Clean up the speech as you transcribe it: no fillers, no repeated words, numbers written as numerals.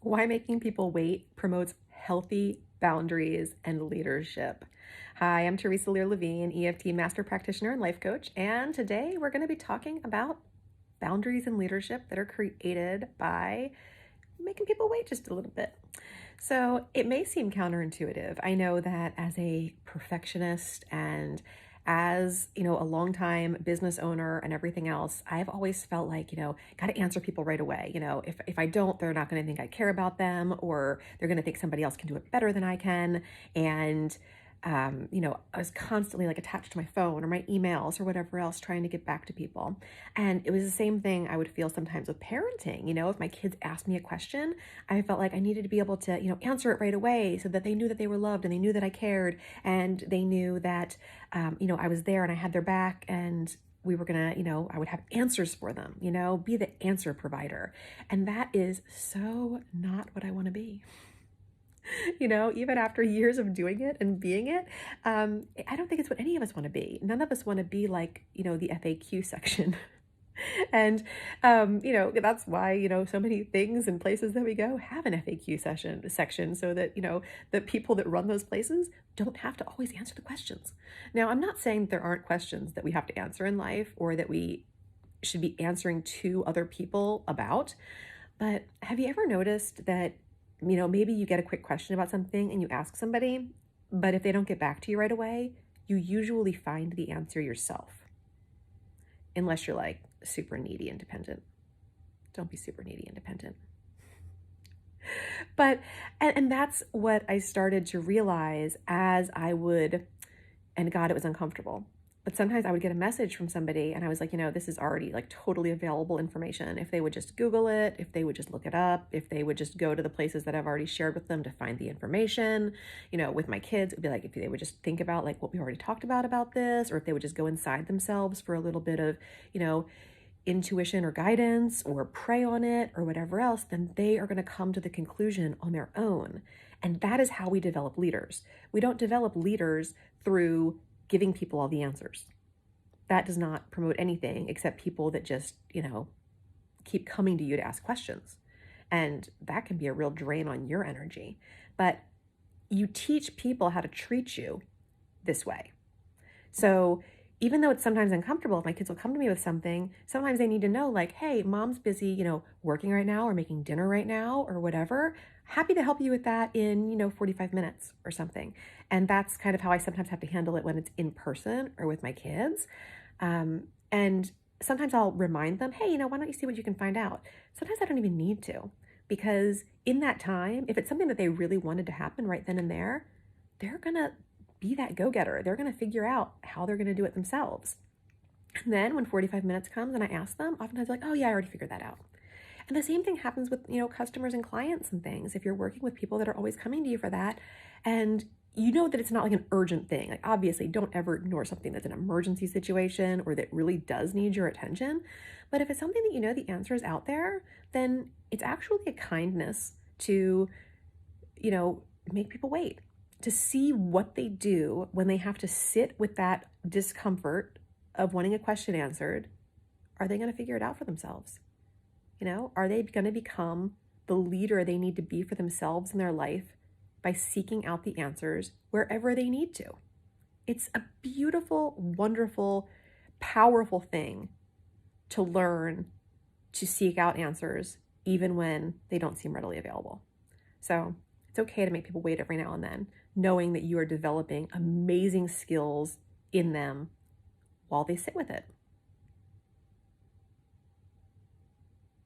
Why making people wait promotes healthy boundaries and leadership. Hi, I'm Theresa Lear Levine, EFT master practitioner and life coach, and today we're going to be talking about boundaries and leadership that are created by making people wait just a little bit. So it may seem counterintuitive. I know that as a perfectionist and as, a longtime business owner and everything else, I've always felt like, got to answer people right away. If I don't, they're not going to think I care about them, or they're going to think somebody else can do it better than I can. And I was constantly like attached to my phone or my emails or whatever else trying to get back to people. And it was the same thing I would feel sometimes with parenting. If my kids asked me a question, I felt like I needed to be able to, answer it right away so that they knew that they were loved and they knew that I cared and they knew that, I was there and I had their back and we were gonna, I would have answers for them, be the answer provider. And that is so not what I want to be. Even after years of doing it and being it, I don't think it's what any of us want to be. None of us want to be like, the FAQ section. And, that's why, so many things and places that we go have an FAQ section so that, the people that run those places don't have to always answer the questions. Now, I'm not saying that there aren't questions that we have to answer in life or that we should be answering to other people about, but have you ever noticed that maybe you get a quick question about something and you ask somebody, but if they don't get back to you right away, you usually find the answer yourself. Unless you're like super needy independent. Don't be super needy independent. But, and that's what I started to realize as I would, and God, it was uncomfortable. But sometimes I would get a message from somebody and I was like, this is already like totally available information. If they would just Google it, if they would just look it up, if they would just go to the places that I've already shared with them to find the information, with my kids, it would be like, if they would just think about like what we already talked about this, or if they would just go inside themselves for a little bit of, intuition or guidance or pray on it or whatever else, then they are going to come to the conclusion on their own. And that is how we develop leaders. We don't develop leaders through giving people all the answers. That does not promote anything except people that just, keep coming to you to ask questions. And that can be a real drain on your energy. But you teach people how to treat you this way. So even though it's sometimes uncomfortable, if my kids will come to me with something, sometimes they need to know like, hey, mom's busy, working right now or making dinner right now or whatever. Happy to help you with that in, 45 minutes or something. And that's kind of how I sometimes have to handle it when it's in person or with my kids. And sometimes I'll remind them, hey, why don't you see what you can find out? Sometimes I don't even need to, because in that time, if it's something that they really wanted to happen right then and there, they're going to be that go-getter. They're going to figure out how they're going to do it themselves. And then when 45 minutes comes and I ask them, oftentimes they're like, oh yeah, I already figured that out. And the same thing happens with, customers and clients and things. If you're working with people that are always coming to you for that, and you know that it's not like an urgent thing. Like obviously don't ever ignore something that's an emergency situation or that really does need your attention. But if it's something that the answer is out there, then it's actually a kindness to, make people wait, to see what they do when they have to sit with that discomfort of wanting a question answered. Are they going to figure it out for themselves? Are they going to become the leader they need to be for themselves in their life by seeking out the answers wherever they need to? It's a beautiful, wonderful, powerful thing to learn to seek out answers even when they don't seem readily available. So it's okay to make people wait every now and then, knowing that you are developing amazing skills in them while they sit with it.